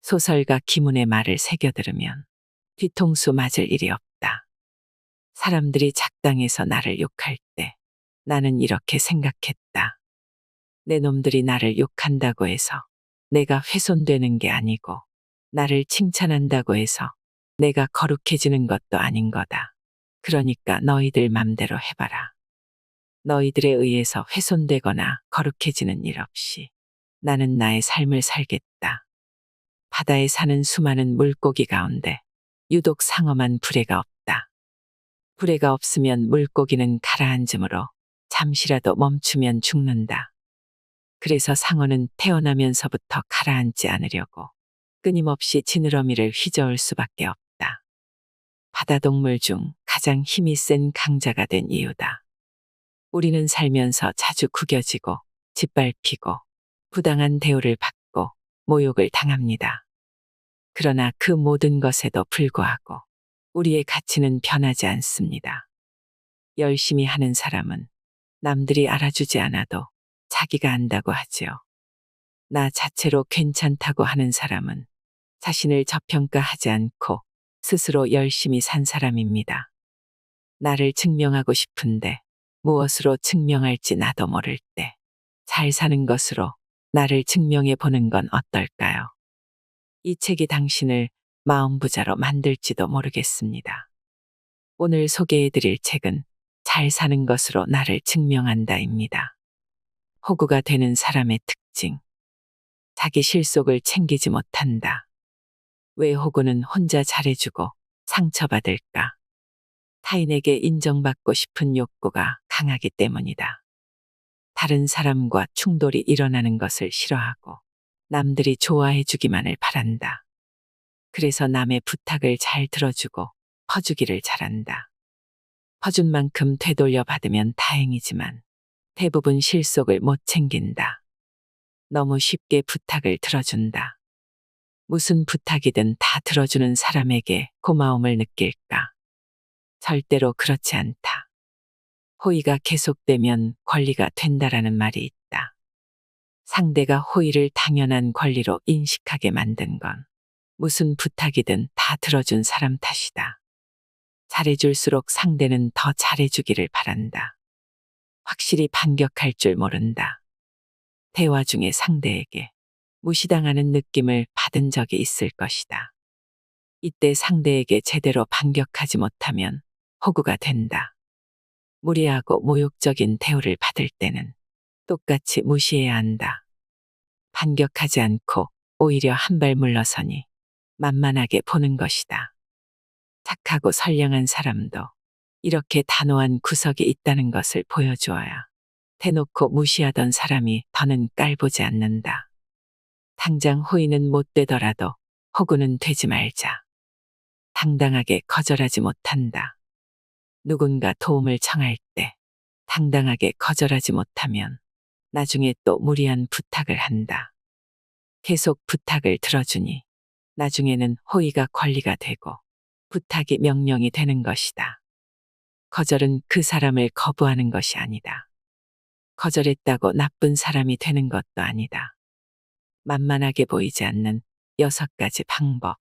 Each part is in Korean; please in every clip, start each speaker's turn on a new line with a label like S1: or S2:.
S1: 소설가 김훈의 말을 새겨들으면 뒤통수 맞을 일이 없다. 사람들이 작당에서 나를 욕할 때 나는 이렇게 생각했다. 내 놈들이 나를 욕한다고 해서 내가 훼손되는 게 아니고 나를 칭찬한다고 해서 내가 거룩해지는 것도 아닌 거다. 그러니까 너희들 맘대로 해봐라. 너희들에 의해서 훼손되거나 거룩해지는 일 없이 나는 나의 삶을 살겠다. 바다에 사는 수많은 물고기 가운데 유독 상어만 불에가 없다. 불에가 없으면 물고기는 가라앉으므로 잠시라도 멈추면 죽는다. 그래서 상어는 태어나면서부터 가라앉지 않으려고 끊임없이 지느러미를 휘저을 수밖에 없다. 바다동물 중 가장 힘이 센 강자가 된 이유다. 우리는 살면서 자주 구겨지고 짓밟히고 부당한 대우를 받고 모욕을 당합니다. 그러나 그 모든 것에도 불구하고 우리의 가치는 변하지 않습니다. 열심히 하는 사람은 남들이 알아주지 않아도 자기가 안다고 하지요. 나 자체로 괜찮다고 하는 사람은 자신을 저평가하지 않고 스스로 열심히 산 사람입니다. 나를 증명하고 싶은데 무엇으로 증명할지 나도 모를 때 잘 사는 것으로 나를 증명해 보는 건 어떨까요? 이 책이 당신을 마음부자로 만들지도 모르겠습니다. 오늘 소개해 드릴 책은 잘 사는 것으로 나를 증명한다입니다. 호구가 되는 사람의 특징. 자기 실속을 챙기지 못한다. 왜 호구는 혼자 잘해주고 상처받을까? 타인에게 인정받고 싶은 욕구가 강하기 때문이다. 다른 사람과 충돌이 일어나는 것을 싫어하고 남들이 좋아해 주기만을 바란다. 그래서 남의 부탁을 잘 들어주고 퍼주기를 잘한다. 퍼준 만큼 되돌려 받으면 다행이지만 대부분 실속을 못 챙긴다. 너무 쉽게 부탁을 들어준다. 무슨 부탁이든 다 들어주는 사람에게 고마움을 느낄까? 절대로 그렇지 않다. 호의가 계속되면 권리가 된다라는 말이 있다. 상대가 호의를 당연한 권리로 인식하게 만든 건 무슨 부탁이든 다 들어준 사람 탓이다. 잘해줄수록 상대는 더 잘해주기를 바란다. 확실히 반격할 줄 모른다. 대화 중에 상대에게 무시당하는 느낌을 받은 적이 있을 것이다. 이때 상대에게 제대로 반격하지 못하면 호구가 된다. 무례하고 모욕적인 대우를 받을 때는 똑같이 무시해야 한다. 반격하지 않고 오히려 한 발 물러서니 만만하게 보는 것이다. 착하고 선량한 사람도 이렇게 단호한 구석이 있다는 것을 보여주어야 대놓고 무시하던 사람이 더는 깔보지 않는다. 당장 호의는 못 되더라도 호구는 되지 말자. 당당하게 거절하지 못한다. 누군가 도움을 청할 때 당당하게 거절하지 못하면 나중에 또 무리한 부탁을 한다. 계속 부탁을 들어주니 나중에는 호의가 권리가 되고 부탁이 명령이 되는 것이다. 거절은 그 사람을 거부하는 것이 아니다. 거절했다고 나쁜 사람이 되는 것도 아니다. 만만하게 보이지 않는 6가지 방법.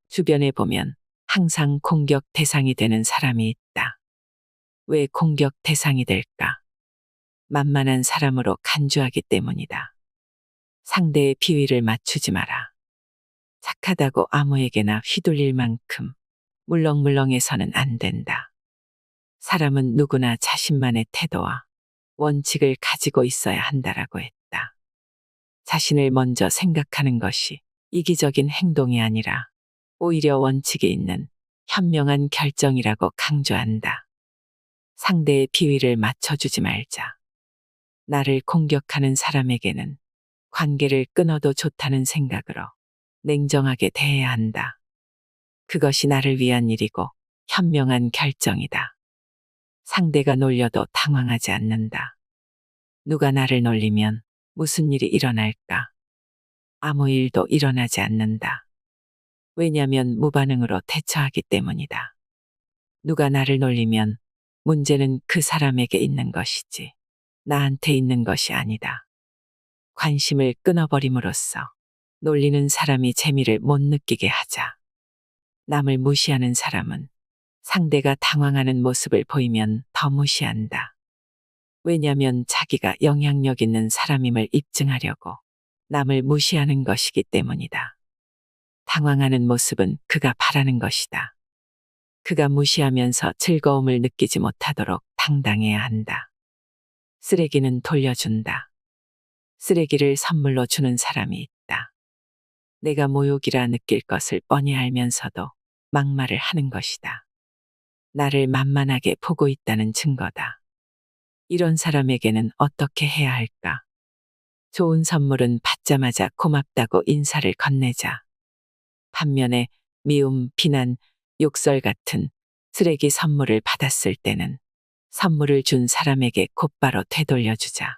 S1: 주변에 보면 항상 공격 대상이 되는 사람이 있다. 왜 공격 대상이 될까? 만만한 사람으로 간주하기 때문이다. 상대의 비위를 맞추지 마라. 착하다고 아무에게나 휘둘릴 만큼 물렁물렁해서는 안 된다. 사람은 누구나 자신만의 태도와 원칙을 가지고 있어야 한다라고 했다. 자신을 먼저 생각하는 것이 이기적인 행동이 아니라 오히려 원칙이 있는 현명한 결정이라고 강조한다. 상대의 비위를 맞춰주지 말자. 나를 공격하는 사람에게는 관계를 끊어도 좋다는 생각으로 냉정하게 대해야 한다. 그것이 나를 위한 일이고 현명한 결정이다. 상대가 놀려도 당황하지 않는다. 누가 나를 놀리면 무슨 일이 일어날까? 아무 일도 일어나지 않는다. 왜냐면 무반응으로 대처하기 때문이다. 누가 나를 놀리면 문제는 그 사람에게 있는 것이지 나한테 있는 것이 아니다. 관심을 끊어버림으로써 놀리는 사람이 재미를 못 느끼게 하자. 남을 무시하는 사람은 상대가 당황하는 모습을 보이면 더 무시한다. 왜냐면 자기가 영향력 있는 사람임을 입증하려고 남을 무시하는 것이기 때문이다. 당황하는 모습은 그가 바라는 것이다. 그가 무시하면서 즐거움을 느끼지 못하도록 당당해야 한다. 쓰레기는 돌려준다. 쓰레기를 선물로 주는 사람이 있다. 내가 모욕이라 느낄 것을 뻔히 알면서도 막말을 하는 것이다. 나를 만만하게 보고 있다는 증거다. 이런 사람에게는 어떻게 해야 할까? 좋은 선물은 받자마자 고맙다고 인사를 건네자. 반면에 미움, 비난, 욕설 같은 쓰레기 선물을 받았을 때는 선물을 준 사람에게 곧바로 되돌려주자.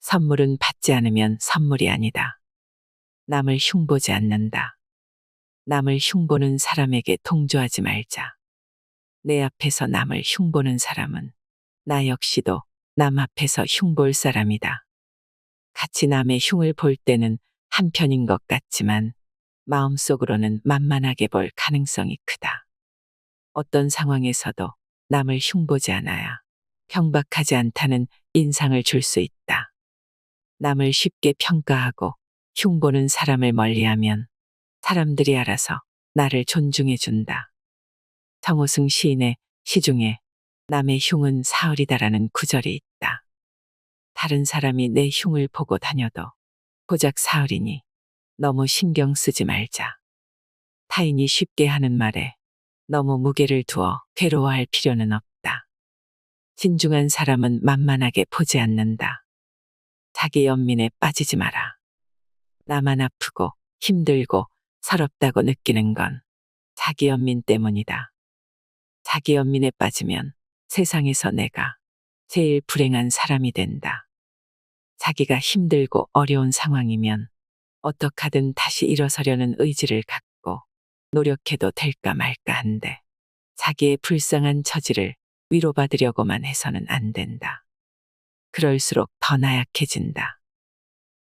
S1: 선물은 받지 않으면 선물이 아니다. 남을 흉보지 않는다. 남을 흉보는 사람에게 동조하지 말자. 내 앞에서 남을 흉보는 사람은 나 역시도 남 앞에서 흉볼 사람이다. 같이 남의 흉을 볼 때는 한편인 것 같지만 마음속으로는 만만하게 볼 가능성이 크다. 어떤 상황에서도 남을 흉보지 않아야 경박하지 않다는 인상을 줄 수 있다. 남을 쉽게 평가하고 흉보는 사람을 멀리하면 사람들이 알아서 나를 존중해 준다. 정호승 시인의 시 중에 남의 흉은 사흘이다라는 구절이 있다. 다른 사람이 내 흉을 보고 다녀도 고작 사흘이니 너무 신경 쓰지 말자. 타인이 쉽게 하는 말에 너무 무게를 두어 괴로워할 필요는 없다. 진중한 사람은 만만하게 보지 않는다. 자기 연민에 빠지지 마라. 나만 아프고 힘들고 서럽다고 느끼는 건 자기 연민 때문이다. 자기 연민에 빠지면 세상에서 내가 제일 불행한 사람이 된다. 자기가 힘들고 어려운 상황이면 어떡하든 다시 일어서려는 의지를 갖고 노력해도 될까 말까 한데 자기의 불쌍한 처지를 위로받으려고만 해서는 안 된다. 그럴수록 더 나약해진다.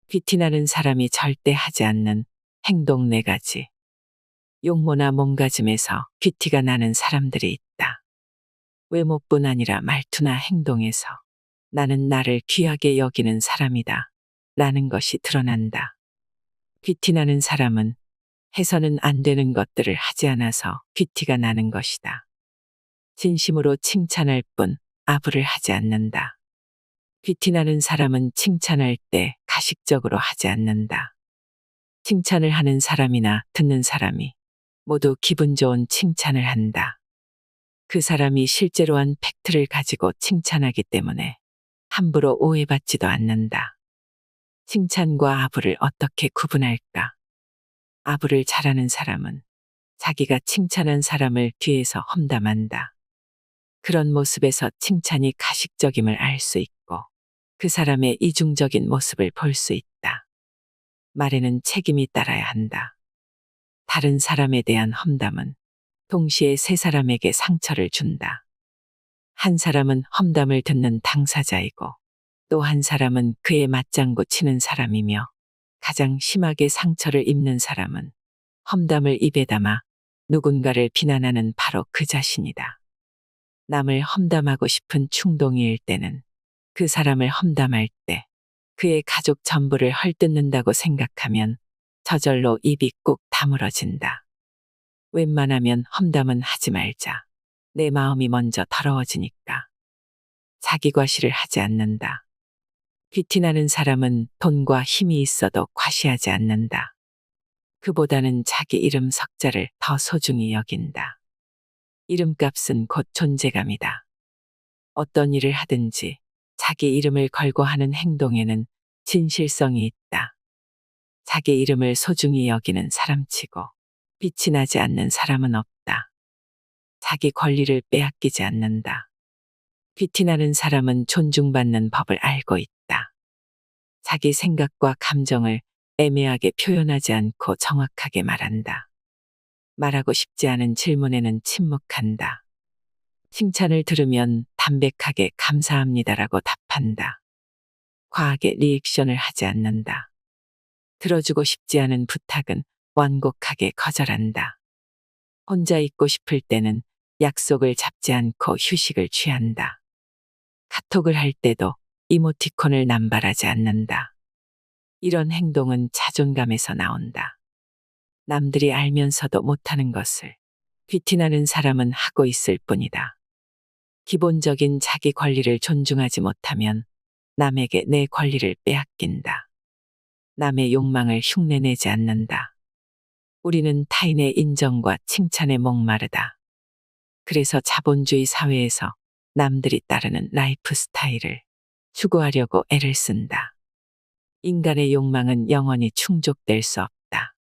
S1: 귀티나는 사람이 절대 하지 않는 행동 4가지. 용모나 몸가짐에서 귀티가 나는 사람들이 있다. 외모뿐 아니라 말투나 행동에서 나는 나를 귀하게 여기는 사람이다. 라는 것이 드러난다. 귀티나는 사람은 해서는 안 되는 것들을 하지 않아서 귀티가 나는 것이다. 진심으로 칭찬할 뿐 아부를 하지 않는다. 귀티나는 사람은 칭찬할 때 가식적으로 하지 않는다. 칭찬을 하는 사람이나 듣는 사람이 모두 기분 좋은 칭찬을 한다. 그 사람이 실제로 한 팩트를 가지고 칭찬하기 때문에 함부로 오해받지도 않는다. 칭찬과 아부를 어떻게 구분할까? 아부를 잘하는 사람은 자기가 칭찬한 사람을 뒤에서 험담한다. 그런 모습에서 칭찬이 가식적임을 알 수 있고 그 사람의 이중적인 모습을 볼 수 있다. 말에는 책임이 따라야 한다. 다른 사람에 대한 험담은 동시에 세 사람에게 상처를 준다. 한 사람은 험담을 듣는 당사자이고 또 한 사람은 그에 맞장구 치는 사람이며 가장 심하게 상처를 입는 사람은 험담을 입에 담아 누군가를 비난하는 바로 그 자신이다. 남을 험담하고 싶은 충동이일 때는 그 사람을 험담할 때 그의 가족 전부를 헐뜯는다고 생각하면 저절로 입이 꾹 다물어진다. 웬만하면 험담은 하지 말자. 내 마음이 먼저 더러워지니까. 자기 과시를 하지 않는다. 귀티나는 사람은 돈과 힘이 있어도 과시하지 않는다. 그보다는 자기 이름 석자를 더 소중히 여긴다. 이름값은 곧 존재감이다. 어떤 일을 하든지 자기 이름을 걸고 하는 행동에는 진실성이 있다. 자기 이름을 소중히 여기는 사람치고 빛이 나지 않는 사람은 없다. 자기 권리를 빼앗기지 않는다. 귀티나는 사람은 존중받는 법을 알고 있다. 자기 생각과 감정을 애매하게 표현하지 않고 정확하게 말한다. 말하고 싶지 않은 질문에는 침묵한다. 칭찬을 들으면 담백하게 감사합니다라고 답한다. 과하게 리액션을 하지 않는다. 들어주고 싶지 않은 부탁은 완곡하게 거절한다. 혼자 있고 싶을 때는 약속을 잡지 않고 휴식을 취한다. 카톡을 할 때도 이모티콘을 남발하지 않는다. 이런 행동은 자존감에서 나온다. 남들이 알면서도 못하는 것을 귀티나는 사람은 하고 있을 뿐이다. 기본적인 자기 권리를 존중하지 못하면 남에게 내 권리를 빼앗긴다. 남의 욕망을 흉내내지 않는다. 우리는 타인의 인정과 칭찬에 목마르다. 그래서 자본주의 사회에서 남들이 따르는 라이프 스타일을 추구하려고 애를 쓴다. 인간의 욕망은 영원히 충족될 수 없다.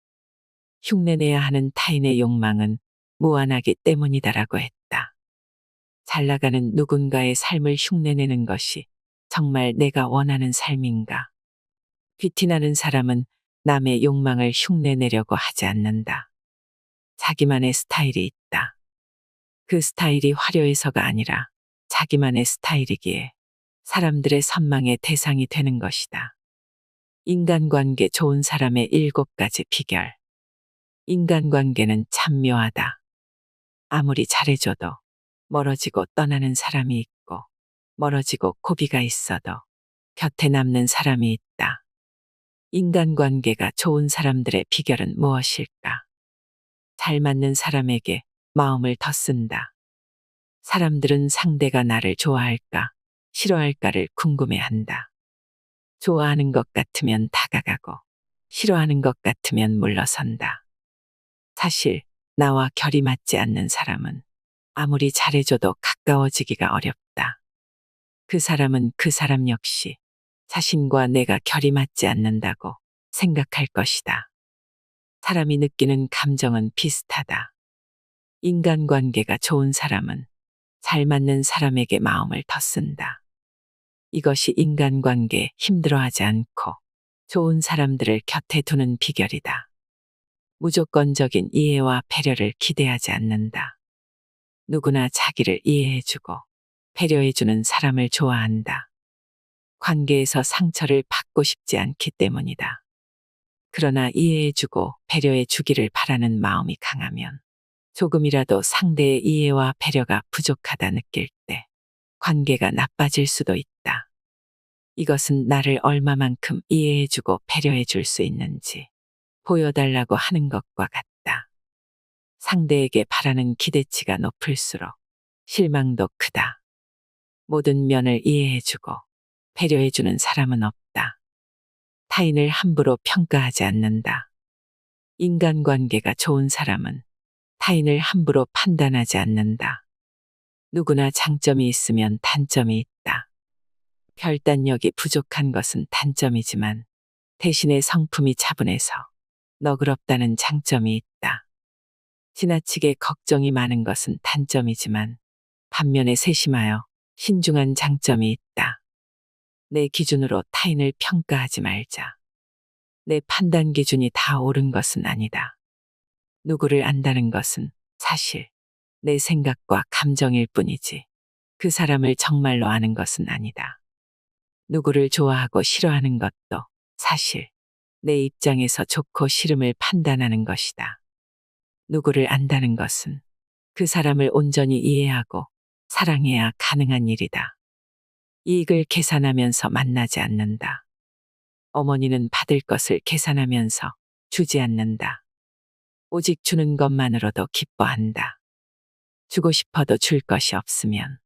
S1: 흉내내야 하는 타인의 욕망은 무한하기 때문이다라고 했다. 잘 나가는 누군가의 삶을 흉내내는 것이 정말 내가 원하는 삶인가? 귀티나는 사람은 남의 욕망을 흉내내려고 하지 않는다. 자기만의 스타일이 있다. 그 스타일이 화려해서가 아니라 자기만의 스타일이기에 사람들의 선망의 대상이 되는 것이다. 인간관계 좋은 사람의 7가지 비결. 인간관계는 참 묘하다. 아무리 잘해줘도 멀어지고 떠나는 사람이 있고 멀어지고 고비가 있어도 곁에 남는 사람이 있다. 인간관계가 좋은 사람들의 비결은 무엇일까? 잘 맞는 사람에게 마음을 더 쓴다. 사람들은 상대가 나를 좋아할까, 싫어할까를 궁금해한다. 좋아하는 것 같으면 다가가고, 싫어하는 것 같으면 물러선다. 사실, 나와 결이 맞지 않는 사람은 아무리 잘해줘도 가까워지기가 어렵다. 그 사람은 그 사람 역시 자신과 내가 결이 맞지 않는다고 생각할 것이다. 사람이 느끼는 감정은 비슷하다. 인간관계가 좋은 사람은 잘 맞는 사람에게 마음을 더 쓴다. 이것이 인간관계 힘들어하지 않고 좋은 사람들을 곁에 두는 비결이다. 무조건적인 이해와 배려를 기대하지 않는다. 누구나 자기를 이해해주고 배려해주는 사람을 좋아한다. 관계에서 상처를 받고 싶지 않기 때문이다. 그러나 이해해주고 배려해주기를 바라는 마음이 강하면 조금이라도 상대의 이해와 배려가 부족하다 느낄 때 관계가 나빠질 수도 있다. 이것은 나를 얼마만큼 이해해주고 배려해줄 수 있는지 보여달라고 하는 것과 같다. 상대에게 바라는 기대치가 높을수록 실망도 크다. 모든 면을 이해해주고 배려해주는 사람은 없다. 타인을 함부로 평가하지 않는다. 인간관계가 좋은 사람은 타인을 함부로 판단하지 않는다. 누구나 장점이 있으면 단점이 있다. 결단력이 부족한 것은 단점이지만 대신에 성품이 차분해서 너그럽다는 장점이 있다. 지나치게 걱정이 많은 것은 단점이지만 반면에 세심하여 신중한 장점이 있다. 내 기준으로 타인을 평가하지 말자. 내 판단 기준이 다 옳은 것은 아니다. 누구를 안다는 것은 사실 내 생각과 감정일 뿐이지 그 사람을 정말로 아는 것은 아니다. 누구를 좋아하고 싫어하는 것도 사실 내 입장에서 좋고 싫음을 판단하는 것이다. 누구를 안다는 것은 그 사람을 온전히 이해하고 사랑해야 가능한 일이다. 이익을 계산하면서 만나지 않는다. 어머니는 받을 것을 계산하면서 주지 않는다. 오직 주는 것만으로도 기뻐한다. 주고 싶어도 줄 것이 없으면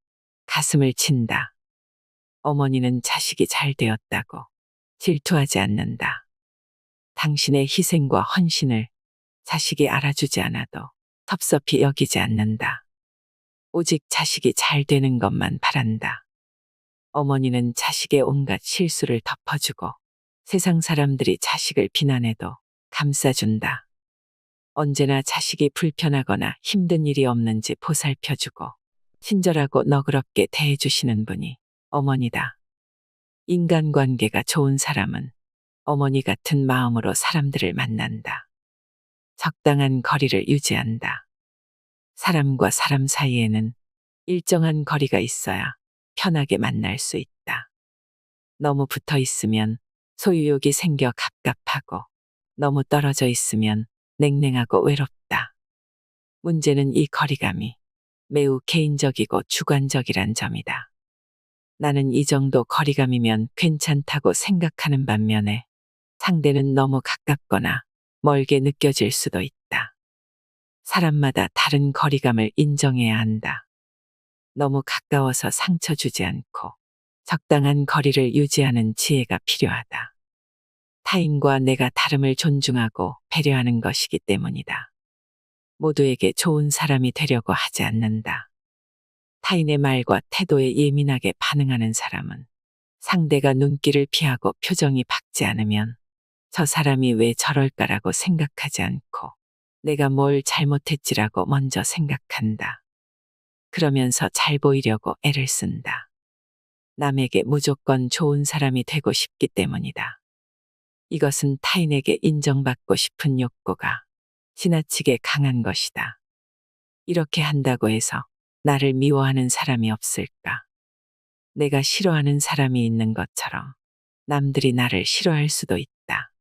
S1: 가슴을 친다. 어머니는 자식이 잘 되었다고 질투하지 않는다. 당신의 희생과 헌신을 자식이 알아주지 않아도 섭섭히 여기지 않는다. 오직 자식이 잘 되는 것만 바란다. 어머니는 자식의 온갖 실수를 덮어주고 세상 사람들이 자식을 비난해도 감싸준다. 언제나 자식이 불편하거나 힘든 일이 없는지 보살펴주고 친절하고 너그럽게 대해주시는 분이 어머니다. 인간관계가 좋은 사람은 어머니 같은 마음으로 사람들을 만난다. 적당한 거리를 유지한다. 사람과 사람 사이에는 일정한 거리가 있어야 편하게 만날 수 있다. 너무 붙어 있으면 소유욕이 생겨 갑갑하고 너무 떨어져 있으면 냉랭하고 외롭다. 문제는 이 거리감이 매우 개인적이고 주관적이란 점이다. 나는 이 정도 거리감이면 괜찮다고 생각하는 반면에 상대는 너무 가깝거나 멀게 느껴질 수도 있다. 사람마다 다른 거리감을 인정해야 한다. 너무 가까워서 상처 주지 않고 적당한 거리를 유지하는 지혜가 필요하다. 타인과 내가 다름을 존중하고 배려하는 것이기 때문이다. 모두에게 좋은 사람이 되려고 하지 않는다. 타인의 말과 태도에 예민하게 반응하는 사람은 상대가 눈길을 피하고 표정이 밝지 않으면 저 사람이 왜 저럴까라고 생각하지 않고 내가 뭘 잘못했지라고 먼저 생각한다. 그러면서 잘 보이려고 애를 쓴다. 남에게 무조건 좋은 사람이 되고 싶기 때문이다. 이것은 타인에게 인정받고 싶은 욕구가 지나치게 강한 것이다. 이렇게 한다고 해서 나를 미워하는 사람이 없을까? 내가 싫어하는 사람이 있는 것처럼 남들이 나를 싫어할 수도 있다.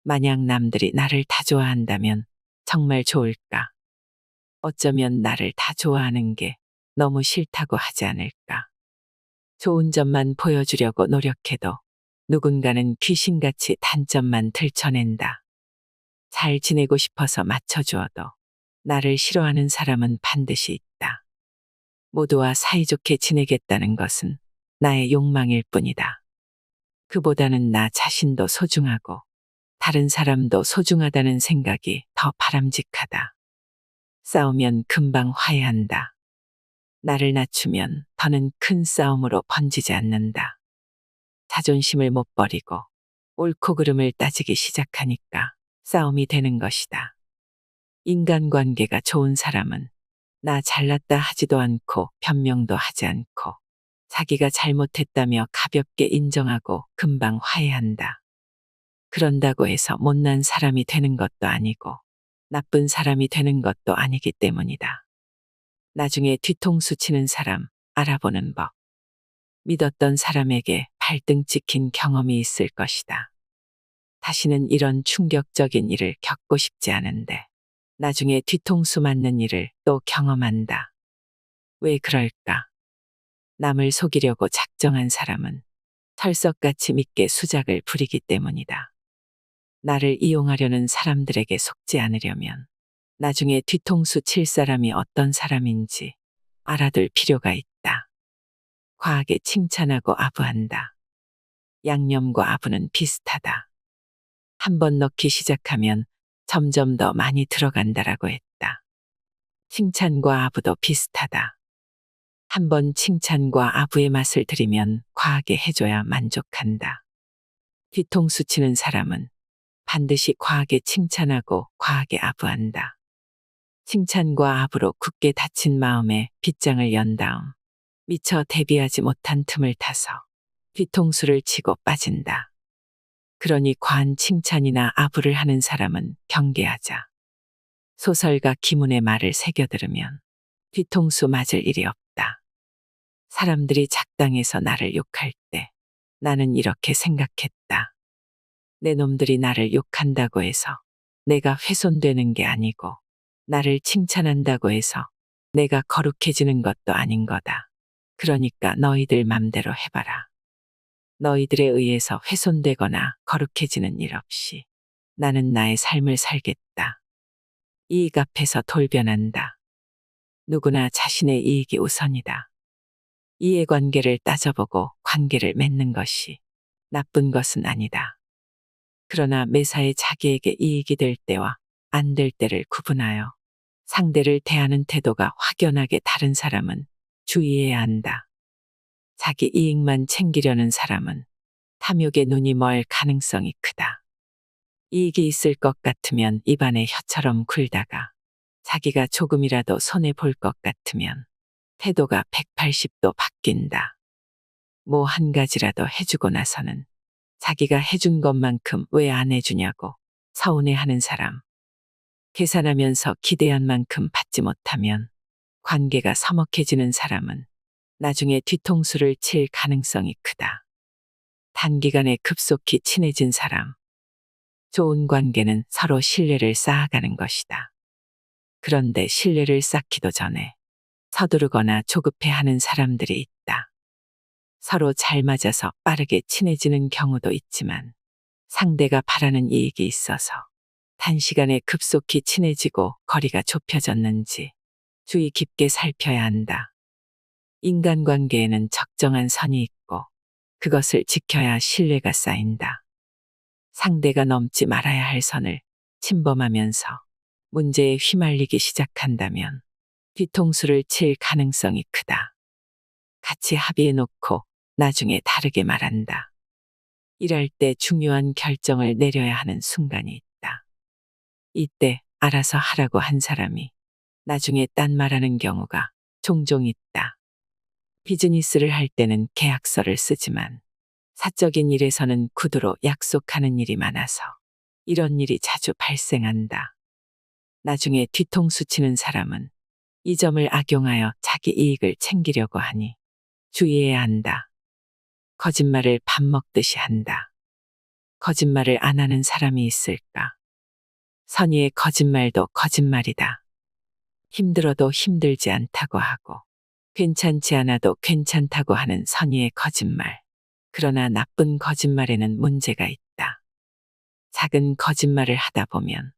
S1: 만약 남들이 나를 다 좋아한다면 정말 좋을까? 어쩌면 나를 다 좋아하는 게 너무 싫다고 하지 않을까? 좋은 점만 보여주려고 노력해도 누군가는 귀신같이 단점만 들춰낸다. 잘 지내고 싶어서 맞춰주어도 나를 싫어하는 사람은 반드시 있다. 모두와 사이좋게 지내겠다는 것은 나의 욕망일 뿐이다. 그보다는 나 자신도 소중하고 다른 사람도 소중하다는 생각이 더 바람직하다. 싸우면 금방 화해한다. 나를 낮추면 더는 큰 싸움으로 번지지 않는다. 자존심을 못 버리고 옳고 그름을 따지기 시작하니까 싸움이 되는 것이다. 인간관계가 좋은 사람은 나 잘났다 하지도 않고 변명도 하지 않고 자기가 잘못했다며 가볍게 인정하고 금방 화해한다. 그런다고 해서 못난 사람이 되는 것도 아니고 나쁜 사람이 되는 것도 아니기 때문이다. 나중에 뒤통수 치는 사람 알아보는 법. 믿었던 사람에게 발등 찍힌 경험이 있을 것이다. 다시는 이런 충격적인 일을 겪고 싶지 않은데 나중에 뒤통수 맞는 일을 또 경험한다. 왜 그럴까? 남을 속이려고 작정한 사람은 철석같이 믿게 수작을 부리기 때문이다. 나를 이용하려는 사람들에게 속지 않으려면 나중에 뒤통수 칠 사람이 어떤 사람인지 알아둘 필요가 있다. 과하게 칭찬하고 아부한다. 양념과 아부는 비슷하다. 한 번 넣기 시작하면 점점 더 많이 들어간다라고 했다. 칭찬과 아부도 비슷하다. 한 번 칭찬과 아부의 맛을 들이면 과하게 해줘야 만족한다. 뒤통수 치는 사람은 반드시 과하게 칭찬하고 과하게 아부한다. 칭찬과 아부로 굳게 닫힌 마음에 빗장을 연 다음 미처 대비하지 못한 틈을 타서 뒤통수를 치고 빠진다. 그러니 과한 칭찬이나 아부를 하는 사람은 경계하자. 소설가 김훈의 말을 새겨 들으면 뒤통수 맞을 일이 없다. 사람들이 작당해서 나를 욕할 때 나는 이렇게 생각했다. 내 놈들이 나를 욕한다고 해서 내가 훼손되는 게 아니고 나를 칭찬한다고 해서 내가 거룩해지는 것도 아닌 거다. 그러니까 너희들 맘대로 해봐라. 너희들에 의해서 훼손되거나 거룩해지는 일 없이 나는 나의 삶을 살겠다. 이익 앞에서 돌변한다. 누구나 자신의 이익이 우선이다. 이해관계를 따져보고 관계를 맺는 것이 나쁜 것은 아니다. 그러나 매사에 자기에게 이익이 될 때와 안 될 때를 구분하여 상대를 대하는 태도가 확연하게 다른 사람은 주의해야 한다. 자기 이익만 챙기려는 사람은 탐욕에 눈이 멀 가능성이 크다. 이익이 있을 것 같으면 입안에 혀처럼 굴다가 자기가 조금이라도 손해볼 것 같으면 태도가 180도 바뀐다. 뭐 한 가지라도 해주고 나서는 자기가 해준 것만큼 왜 안 해주냐고 서운해하는 사람. 계산하면서 기대한 만큼 받지 못하면 관계가 서먹해지는 사람은 나중에 뒤통수를 칠 가능성이 크다. 단기간에 급속히 친해진 사람. 좋은 관계는 서로 신뢰를 쌓아가는 것이다. 그런데 신뢰를 쌓기도 전에 서두르거나 조급해하는 사람들이 있다. 서로 잘 맞아서 빠르게 친해지는 경우도 있지만 상대가 바라는 이익이 있어서 단시간에 급속히 친해지고 거리가 좁혀졌는지 주의 깊게 살펴야 한다. 인간관계에는 적정한 선이 있고 그것을 지켜야 신뢰가 쌓인다. 상대가 넘지 말아야 할 선을 침범하면서 문제에 휘말리기 시작한다면 뒤통수를 칠 가능성이 크다. 같이 합의해놓고 나중에 다르게 말한다. 일할 때 중요한 결정을 내려야 하는 순간이 있다. 이때 알아서 하라고 한 사람이 나중에 딴 말하는 경우가 종종 있다. 비즈니스를 할 때는 계약서를 쓰지만 사적인 일에서는 구두로 약속하는 일이 많아서 이런 일이 자주 발생한다. 나중에 뒤통수 치는 사람은 이 점을 악용하여 자기 이익을 챙기려고 하니 주의해야 한다. 거짓말을 밥 먹듯이 한다. 거짓말을 안 하는 사람이 있을까? 선의의 거짓말도 거짓말이다. 힘들어도 힘들지 않다고 하고 괜찮지 않아도 괜찮다고 하는 선의의 거짓말. 그러나 나쁜 거짓말에는 문제가 있다. 작은 거짓말을 하다 보면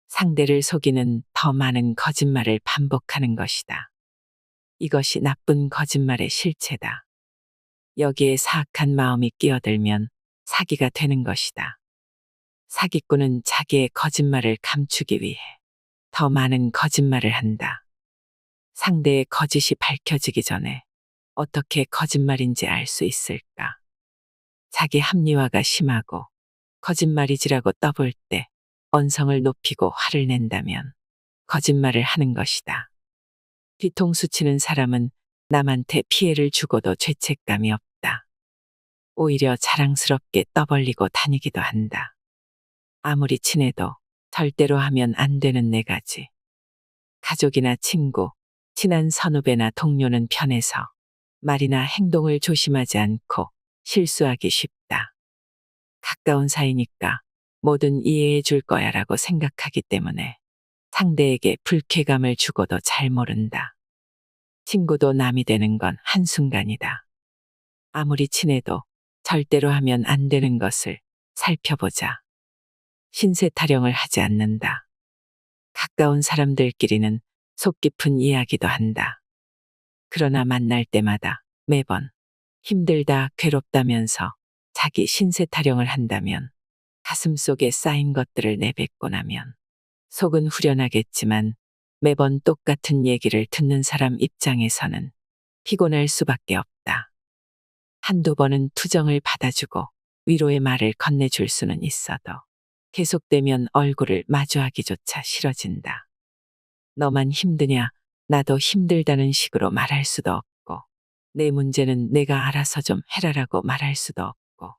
S1: 상대를 속이는 더 많은 거짓말을 반복하는 것이다. 이것이 나쁜 거짓말의 실체다. 여기에 사악한 마음이 끼어들면 사기가 되는 것이다. 사기꾼은 자기의 거짓말을 감추기 위해 더 많은 거짓말을 한다. 상대의 거짓이 밝혀지기 전에 어떻게 거짓말인지 알 수 있을까? 자기 합리화가 심하고 거짓말이지라고 떠볼 때 언성을 높이고 화를 낸다면 거짓말을 하는 것이다. 뒤통수 치는 사람은 남한테 피해를 주고도 죄책감이 없다. 오히려 자랑스럽게 떠벌리고 다니기도 한다. 아무리 친해도 절대로 하면 안 되는 네 가지. 가족이나 친구, 친한 선후배나 동료는 편해서 말이나 행동을 조심하지 않고 실수하기 쉽다. 가까운 사이니까 뭐든 이해해 줄 거야 라고 생각하기 때문에 상대에게 불쾌감을 주고도 잘 모른다. 친구도 남이 되는 건 한순간이다. 아무리 친해도 절대로 하면 안 되는 것을 살펴보자. 신세 타령을 하지 않는다. 가까운 사람들끼리는 속 깊은 이야기도 한다. 그러나 만날 때마다 매번 힘들다 괴롭다면서 자기 신세 타령을 한다면 가슴속에 쌓인 것들을 내뱉고 나면 속은 후련하겠지만 매번 똑같은 얘기를 듣는 사람 입장에서는 피곤할 수밖에 없다. 한두 번은 투정을 받아주고 위로의 말을 건네줄 수는 있어도 계속되면 얼굴을 마주하기조차 싫어진다. 너만 힘드냐? 나도 힘들다는 식으로 말할 수도 없고 내 문제는 내가 알아서 좀 해라라고 말할 수도 없고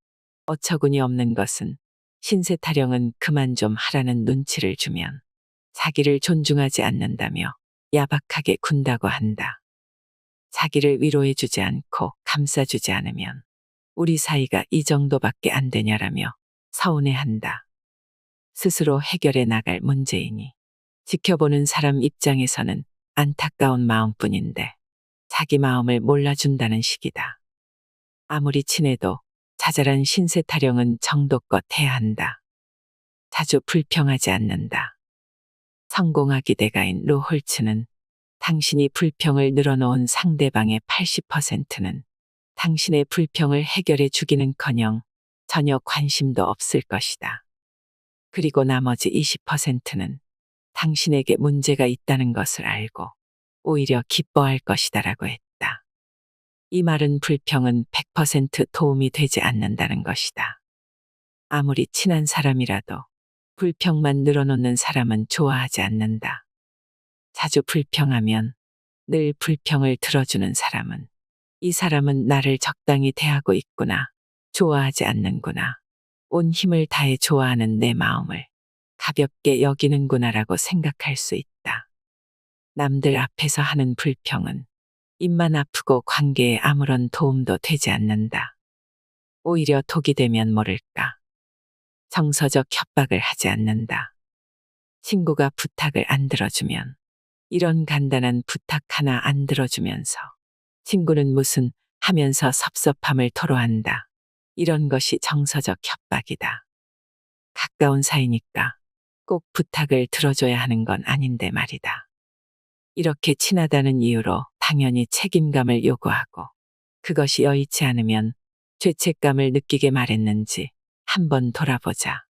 S1: 어처구니 없는 것은 신세 타령은 그만 좀 하라는 눈치를 주면 자기를 존중하지 않는다며 야박하게 군다고 한다. 자기를 위로해주지 않고 감싸주지 않으면 우리 사이가 이 정도밖에 안 되냐라며 서운해한다. 스스로 해결해 나갈 문제이니 지켜보는 사람 입장에서는 안타까운 마음뿐인데 자기 마음을 몰라준다는 식이다. 아무리 친해도 자잘한 신세 타령은 정도껏 해야 한다. 자주 불평하지 않는다. 성공학 기대가인 루홀츠는 당신이 불평을 늘어놓은 상대방의 80%는 당신의 불평을 해결해 주기는커녕 전혀 관심도 없을 것이다. 그리고 나머지 20%는 당신에게 문제가 있다는 것을 알고 오히려 기뻐할 것이다라고 했다. 이 말은 불평은 100% 도움이 되지 않는다는 것이다. 아무리 친한 사람이라도 불평만 늘어놓는 사람은 좋아하지 않는다. 자주 불평하면 늘 불평을 들어주는 사람은 이 사람은 나를 적당히 대하고 있구나, 좋아하지 않는구나, 온 힘을 다해 좋아하는 내 마음을 가볍게 여기는구나라고 생각할 수 있다. 남들 앞에서 하는 불평은 입만 아프고 관계에 아무런 도움도 되지 않는다. 오히려 독이 되면 모를까. 정서적 협박을 하지 않는다. 친구가 부탁을 안 들어주면 이런 간단한 부탁 하나 안 들어주면서 친구는 무슨 하면서 섭섭함을 토로한다. 이런 것이 정서적 협박이다. 가까운 사이니까 꼭 부탁을 들어줘야 하는 건 아닌데 말이다. 이렇게 친하다는 이유로 당연히 책임감을 요구하고 그것이 여의치 않으면 죄책감을 느끼게 말했는지 한번 돌아보자.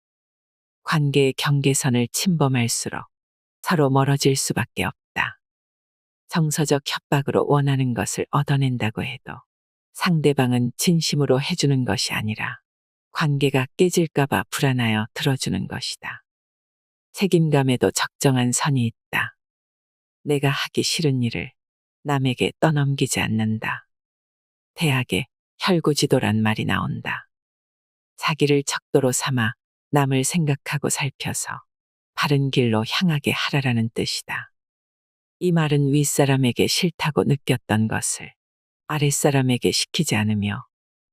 S1: 관계의 경계선을 침범할수록 서로 멀어질 수밖에 없다. 정서적 협박으로 원하는 것을 얻어낸다고 해도 상대방은 진심으로 해주는 것이 아니라 관계가 깨질까봐 불안하여 들어주는 것이다. 책임감에도 적정한 선이 있다. 내가 하기 싫은 일을 남에게 떠넘기지 않는다. 대학에 혈구지도란 말이 나온다. 자기를 척도로 삼아 남을 생각하고 살펴서 바른 길로 향하게 하라라는 뜻이다. 이 말은 윗사람에게 싫다고 느꼈던 것을 아랫사람에게 시키지 않으며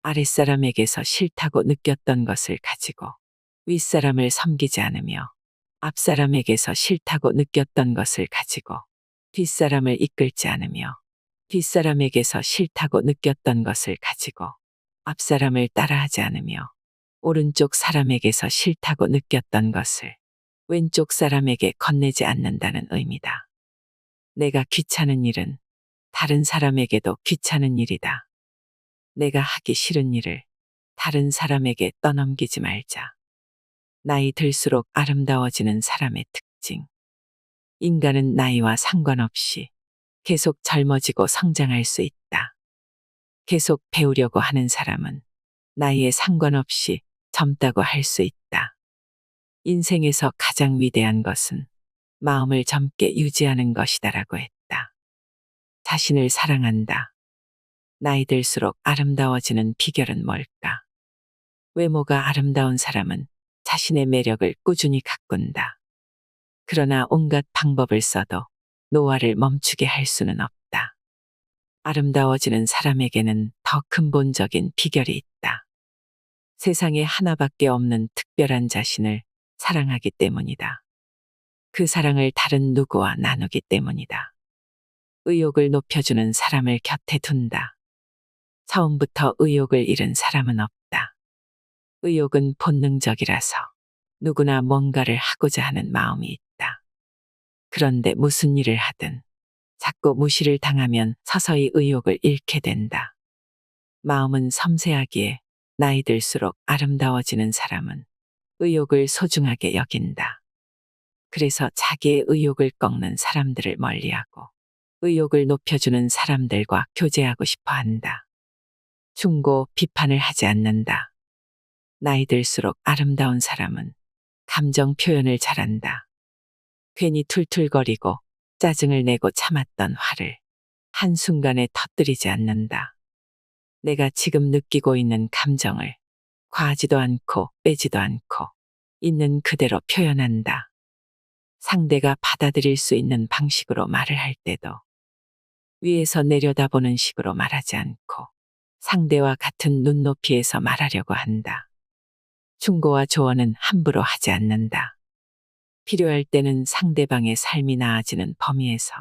S1: 아랫사람에게서 싫다고 느꼈던 것을 가지고 윗사람을 섬기지 않으며 앞사람에게서 싫다고 느꼈던 것을 가지고 뒷사람을 이끌지 않으며 뒷사람에게서 싫다고 느꼈던 것을 가지고 앞사람을 따라하지 않으며 오른쪽 사람에게서 싫다고 느꼈던 것을 왼쪽 사람에게 건네지 않는다는 의미다. 내가 귀찮은 일은 다른 사람에게도 귀찮은 일이다. 내가 하기 싫은 일을 다른 사람에게 떠넘기지 말자. 나이 들수록 아름다워지는 사람의 특징. 인간은 나이와 상관없이 계속 젊어지고 성장할 수 있다. 계속 배우려고 하는 사람은 나이에 상관없이 젊다고 할 수 있다. 인생에서 가장 위대한 것은 마음을 젊게 유지하는 것이다라고 했다. 자신을 사랑한다. 나이 들수록 아름다워지는 비결은 뭘까? 외모가 아름다운 사람은 자신의 매력을 꾸준히 가꾼다. 그러나 온갖 방법을 써도 노화를 멈추게 할 수는 없다. 아름다워지는 사람에게는 더 근본적인 비결이 있다. 세상에 하나밖에 없는 특별한 자신을 사랑하기 때문이다. 그 사랑을 다른 누구와 나누기 때문이다. 의욕을 높여주는 사람을 곁에 둔다. 처음부터 의욕을 잃은 사람은 없다. 의욕은 본능적이라서 누구나 뭔가를 하고자 하는 마음이 있다. 그런데 무슨 일을 하든 자꾸 무시를 당하면 서서히 의욕을 잃게 된다. 마음은 섬세하기에 나이 들수록 아름다워지는 사람은 의욕을 소중하게 여긴다. 그래서 자기의 의욕을 꺾는 사람들을 멀리하고 의욕을 높여주는 사람들과 교제하고 싶어 한다. 충고, 비판을 하지 않는다. 나이 들수록 아름다운 사람은 감정 표현을 잘한다. 괜히 툴툴거리고 짜증을 내고 참았던 화를 한순간에 터뜨리지 않는다. 내가 지금 느끼고 있는 감정을 과하지도 않고 빼지도 않고 있는 그대로 표현한다. 상대가 받아들일 수 있는 방식으로 말을 할 때도 위에서 내려다보는 식으로 말하지 않고 상대와 같은 눈높이에서 말하려고 한다. 충고와 조언은 함부로 하지 않는다. 필요할 때는 상대방의 삶이 나아지는 범위에서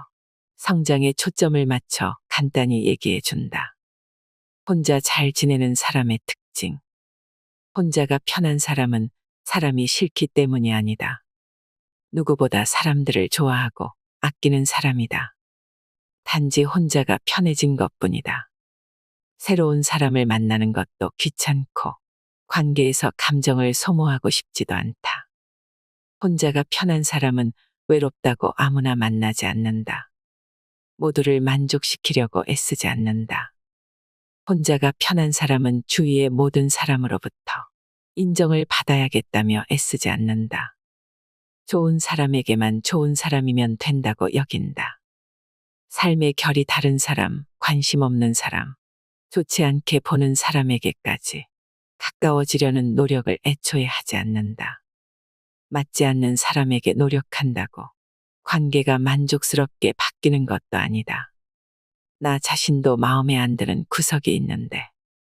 S1: 성장에 초점을 맞춰 간단히 얘기해 준다. 혼자 잘 지내는 사람의 특징. 혼자가 편한 사람은 사람이 싫기 때문이 아니다. 누구보다 사람들을 좋아하고 아끼는 사람이다. 단지 혼자가 편해진 것뿐이다. 새로운 사람을 만나는 것도 귀찮고 관계에서 감정을 소모하고 싶지도 않다. 혼자가 편한 사람은 외롭다고 아무나 만나지 않는다. 모두를 만족시키려고 애쓰지 않는다. 혼자가 편한 사람은 주위의 모든 사람으로부터 인정을 받아야겠다며 애쓰지 않는다. 좋은 사람에게만 좋은 사람이면 된다고 여긴다. 삶의 결이 다른 사람, 관심 없는 사람, 좋지 않게 보는 사람에게까지 가까워지려는 노력을 애초에 하지 않는다. 맞지 않는 사람에게 노력한다고 관계가 만족스럽게 바뀌는 것도 아니다. 나 자신도 마음에 안 드는 구석이 있는데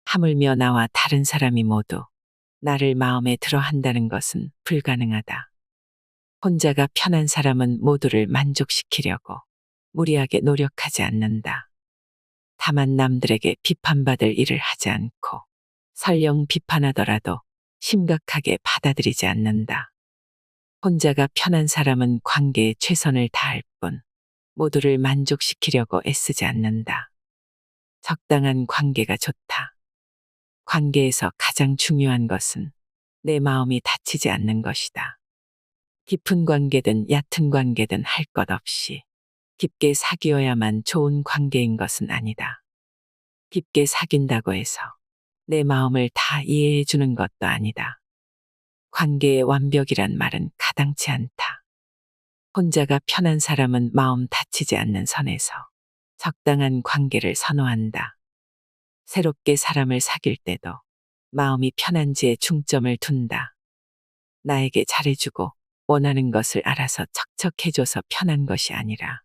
S1: 하물며 나와 다른 사람이 모두 나를 마음에 들어 한다는 것은 불가능하다. 혼자가 편한 사람은 모두를 만족시키려고 무리하게 노력하지 않는다. 다만 남들에게 비판받을 일을 하지 않고 설령 비판하더라도 심각하게 받아들이지 않는다. 혼자가 편한 사람은 관계에 최선을 다할 뿐 모두를 만족시키려고 애쓰지 않는다. 적당한 관계가 좋다. 관계에서 가장 중요한 것은 내 마음이 다치지 않는 것이다. 깊은 관계든 얕은 관계든 할 것 없이 깊게 사귀어야만 좋은 관계인 것은 아니다. 깊게 사귄다고 해서 내 마음을 다 이해해 주는 것도 아니다. 관계의 완벽이란 말은 가당치 않다. 혼자가 편한 사람은 마음 다치지 않는 선에서 적당한 관계를 선호한다. 새롭게 사람을 사귈 때도 마음이 편한지에 중점을 둔다. 나에게 잘해주고 원하는 것을 알아서 척척 해줘서 편한 것이 아니라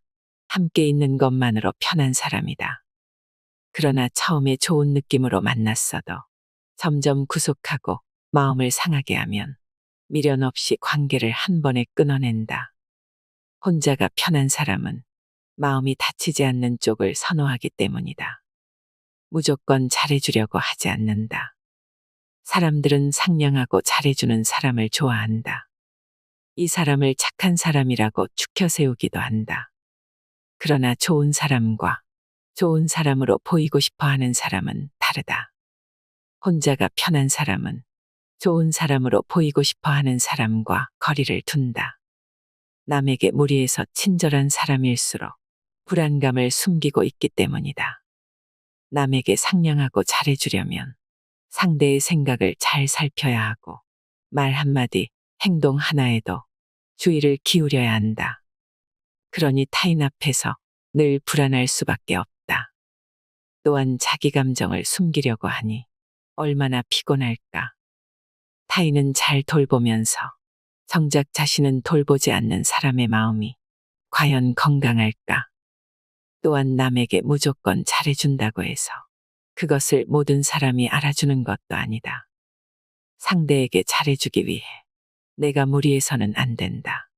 S1: 함께 있는 것만으로 편한 사람이다. 그러나 처음에 좋은 느낌으로 만났어도 점점 구속하고 마음을 상하게 하면 미련 없이 관계를 한 번에 끊어낸다. 혼자가 편한 사람은 마음이 다치지 않는 쪽을 선호하기 때문이다. 무조건 잘해주려고 하지 않는다. 사람들은 상냥하고 잘해주는 사람을 좋아한다. 이 사람을 착한 사람이라고 추켜 세우기도 한다. 그러나 좋은 사람과 좋은 사람으로 보이고 싶어 하는 사람은 다르다. 혼자가 편한 사람은 좋은 사람으로 보이고 싶어 하는 사람과 거리를 둔다. 남에게 무리해서 친절한 사람일수록 불안감을 숨기고 있기 때문이다. 남에게 상냥하고 잘해주려면 상대의 생각을 잘 살펴야 하고 말 한마디, 행동 하나에도 주의를 기울여야 한다. 그러니 타인 앞에서 늘 불안할 수밖에 없다. 또한 자기 감정을 숨기려고 하니 얼마나 피곤할까. 타인은 잘 돌보면서 정작 자신은 돌보지 않는 사람의 마음이 과연 건강할까. 또한 남에게 무조건 잘해준다고 해서 그것을 모든 사람이 알아주는 것도 아니다. 상대에게 잘해주기 위해 내가 무리해서는 안 된다.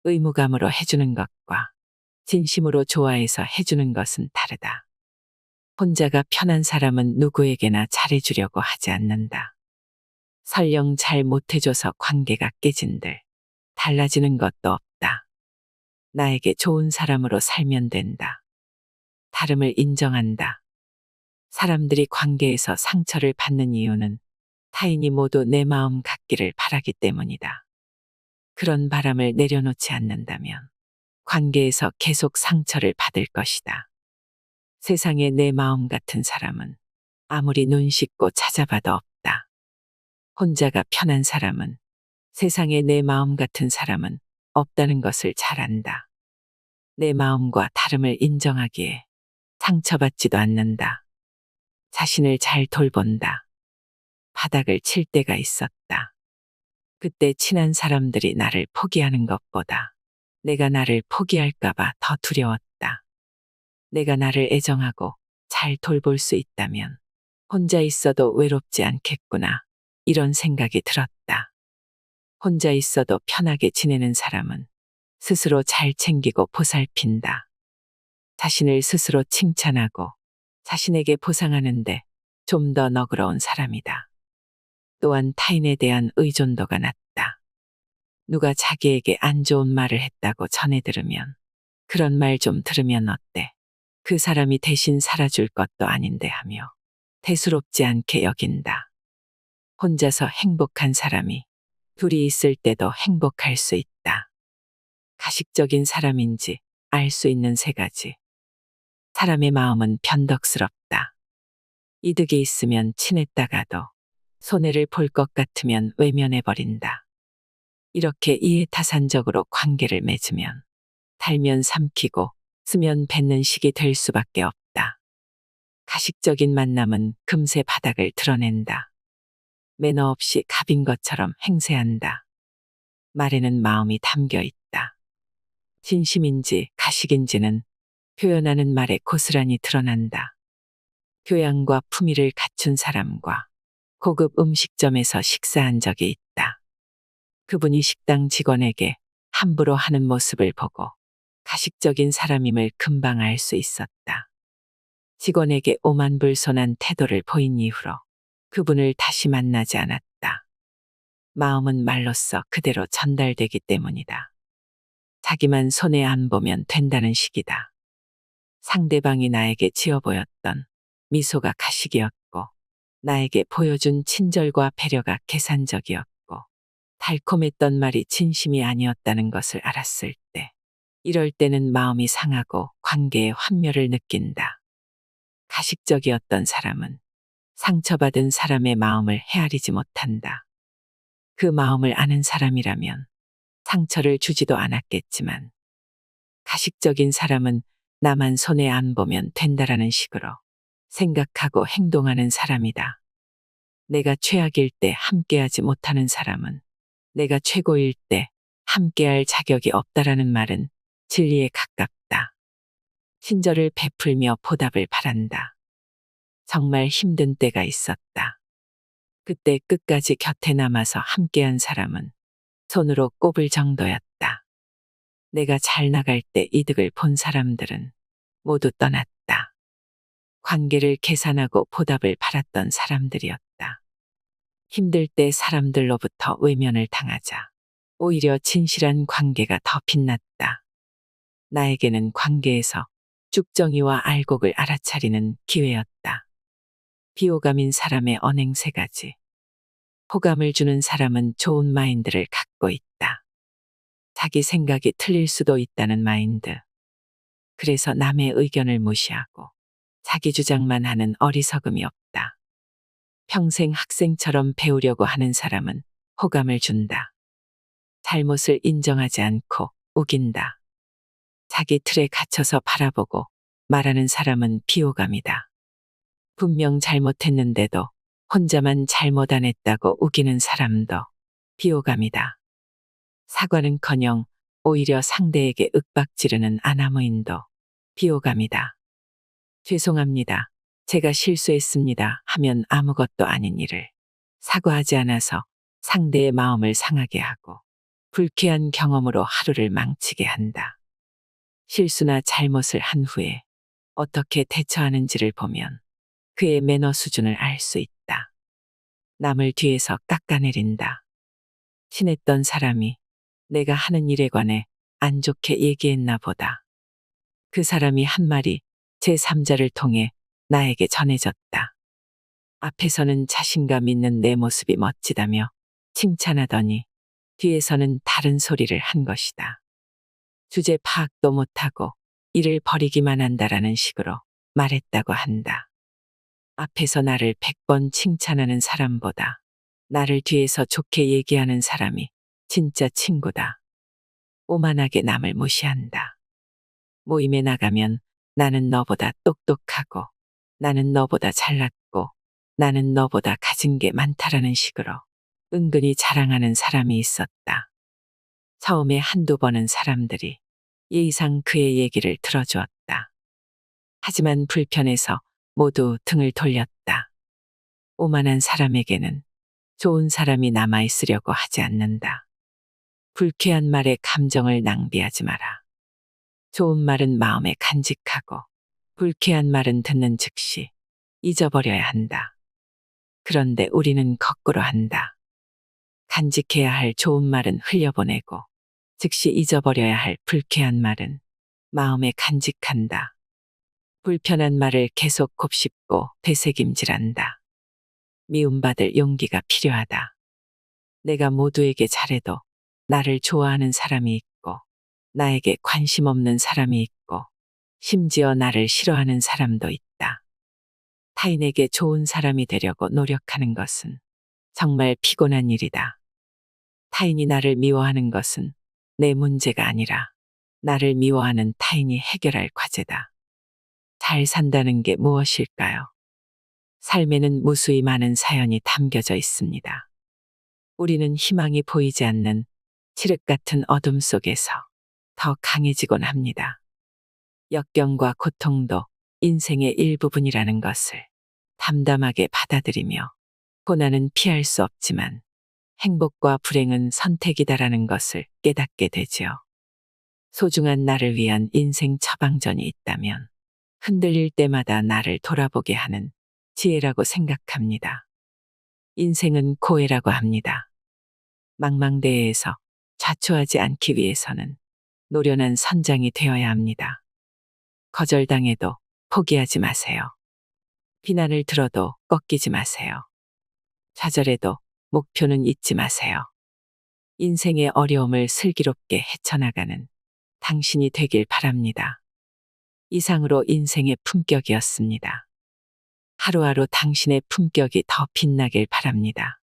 S1: 의무감으로 해주는 것과 진심으로 좋아해서 해주는 것은 다르다. 혼자가 편한 사람은 누구에게나 잘해주려고 하지 않는다. 설령 잘 못해줘서 관계가 깨진들 달라지는 것도 없다. 나에게 좋은 사람으로 살면 된다. 다름을 인정한다. 사람들이 관계에서 상처를 받는 이유는 타인이 모두 내 마음 같기를 바라기 때문이다. 그런 바람을 내려놓지 않는다면 관계에서 계속 상처를 받을 것이다. 세상에 내 마음 같은 사람은 아무리 눈 씻고 찾아봐도 없다. 혼자가 편한 사람은 세상에 내 마음 같은 사람은 없다는 것을 잘 안다. 내 마음과 다름을 인정하기에 상처받지도 않는다. 자신을 잘 돌본다. 바닥을 칠 때가 있었다. 그때 친한 사람들이 나를 포기하는 것보다 내가 나를 포기할까봐 더 두려웠다. 내가 나를 애정하고 잘 돌볼 수 있다면 혼자 있어도 외롭지 않겠구나. 이런 생각이 들었다. 혼자 있어도 편하게 지내는 사람은 스스로 잘 챙기고 보살핀다. 자신을 스스로 칭찬하고 자신에게 보상하는데 좀 더 너그러운 사람이다. 또한 타인에 대한 의존도가 낮다. 누가 자기에게 안 좋은 말을 했다고 전해 들으면 그런 말 좀 들으면 어때? 그 사람이 대신 살아줄 것도 아닌데 하며 대수롭지 않게 여긴다. 혼자서 행복한 사람이 둘이 있을 때도 행복할 수 있다. 가식적인 사람인지 알 수 있는 세 가지. 사람의 마음은 변덕스럽다. 이득이 있으면 친했다가도 손해를 볼 것 같으면 외면해버린다. 이렇게 이해타산적으로 관계를 맺으면 달면 삼키고 쓰면 뱉는 식이 될 수밖에 없다. 가식적인 만남은 금세 바닥을 드러낸다. 매너 없이 갑인 것처럼 행세한다. 말에는 마음이 담겨 있다. 진심인지 가식인지는 표현하는 말에 고스란히 드러난다. 교양과 품위를 갖춘 사람과 고급 음식점에서 식사한 적이 있다. 그분이 식당 직원에게 함부로 하는 모습을 보고 가식적인 사람임을 금방 알 수 있었다. 직원에게 오만불손한 태도를 보인 이후로 그분을 다시 만나지 않았다. 마음은 말로써 그대로 전달되기 때문이다. 자기만 손해 안 보면 된다는 식이다. 상대방이 나에게 지어 보였던 미소가 가식이었고, 나에게 보여준 친절과 배려가 계산적이었고, 달콤했던 말이 진심이 아니었다는 것을 알았을 때, 이럴 때는 마음이 상하고 관계의 환멸을 느낀다. 가식적이었던 사람은 상처받은 사람의 마음을 헤아리지 못한다. 그 마음을 아는 사람이라면 상처를 주지도 않았겠지만, 가식적인 사람은 나만 손해 안 보면 된다라는 식으로 생각하고 행동하는 사람이다. 내가 최악일 때 함께하지 못하는 사람은 내가 최고일 때 함께할 자격이 없다라는 말은 진리에 가깝다. 친절을 베풀며 보답을 바란다. 정말 힘든 때가 있었다. 그때 끝까지 곁에 남아서 함께한 사람은 손으로 꼽을 정도였다. 내가 잘 나갈 때 이득을 본 사람들은 모두 떠났다. 관계를 계산하고 보답을 바랐던 사람들이었다. 힘들 때 사람들로부터 외면을 당하자 오히려 진실한 관계가 더 빛났다. 나에게는 관계에서 쭉정이와 알곡을 알아차리는 기회였다. 비호감인 사람의 언행 세 가지. 호감을 주는 사람은 좋은 마인드를 갖고 있다. 자기 생각이 틀릴 수도 있다는 마인드. 그래서 남의 의견을 무시하고 자기 주장만 하는 어리석음이 없다. 평생 학생처럼 배우려고 하는 사람은 호감을 준다. 잘못을 인정하지 않고 우긴다. 자기 틀에 갇혀서 바라보고 말하는 사람은 비호감이다. 분명 잘못했는데도 혼자만 잘못 안 했다고 우기는 사람도 비호감이다. 사과는커녕 오히려 상대에게 윽박지르는 아나무인도 비호감이다. 죄송합니다. 제가 실수했습니다 하면 아무것도 아닌 일을 사과하지 않아서 상대의 마음을 상하게 하고 불쾌한 경험으로 하루를 망치게 한다. 실수나 잘못을 한 후에 어떻게 대처하는지를 보면 그의 매너 수준을 알 수 있다. 남을 뒤에서 깎아내린다. 친했던 사람이 내가 하는 일에 관해 안 좋게 얘기했나 보다. 그 사람이 한 말이 제3자를 통해 나에게 전해졌다. 앞에서는 자신감 있는 내 모습이 멋지다며 칭찬하더니 뒤에서는 다른 소리를 한 것이다. 주제 파악도 못하고 일을 벌이기만 한다라는 식으로 말했다고 한다. 앞에서 나를 100번 칭찬하는 사람보다 나를 뒤에서 좋게 얘기하는 사람이 진짜 친구다. 오만하게 남을 무시한다. 모임에 나가면 나는 너보다 똑똑하고 나는 너보다 잘났고 나는 너보다 가진 게 많다라는 식으로 은근히 자랑하는 사람이 있었다. 처음에 한두 번은 사람들이 예의상 그의 얘기를 들어주었다. 하지만 불편해서 모두 등을 돌렸다. 오만한 사람에게는 좋은 사람이 남아있으려고 하지 않는다. 불쾌한 말에 감정을 낭비하지 마라. 좋은 말은 마음에 간직하고 불쾌한 말은 듣는 즉시 잊어버려야 한다. 그런데 우리는 거꾸로 한다. 간직해야 할 좋은 말은 흘려보내고 즉시 잊어버려야 할 불쾌한 말은 마음에 간직한다. 불편한 말을 계속 곱씹고 되새김질한다. 미움받을 용기가 필요하다. 내가 모두에게 잘해도 나를 좋아하는 사람이 있고 나에게 관심 없는 사람이 있고 심지어 나를 싫어하는 사람도 있다. 타인에게 좋은 사람이 되려고 노력하는 것은 정말 피곤한 일이다. 타인이 나를 미워하는 것은 내 문제가 아니라 나를 미워하는 타인이 해결할 과제다. 잘 산다는 게 무엇일까요? 삶에는 무수히 많은 사연이 담겨져 있습니다. 우리는 희망이 보이지 않는 칠흑 같은 어둠 속에서 더 강해지곤 합니다. 역경과 고통도 인생의 일부분이라는 것을 담담하게 받아들이며 고난은 피할 수 없지만 행복과 불행은 선택이다라는 것을 깨닫게 되지요. 소중한 나를 위한 인생 처방전이 있다면 흔들릴 때마다 나를 돌아보게 하는 지혜라고 생각합니다. 인생은 고해라고 합니다. 망망대해에서 자초하지 않기 위해서는 노련한 선장이 되어야 합니다. 거절당해도 포기하지 마세요. 비난을 들어도 꺾이지 마세요. 좌절해도 목표는 잊지 마세요. 인생의 어려움을 슬기롭게 헤쳐나가는 당신이 되길 바랍니다. 이상으로 인생의 품격이었습니다. 하루하루 당신의 품격이 더 빛나길 바랍니다.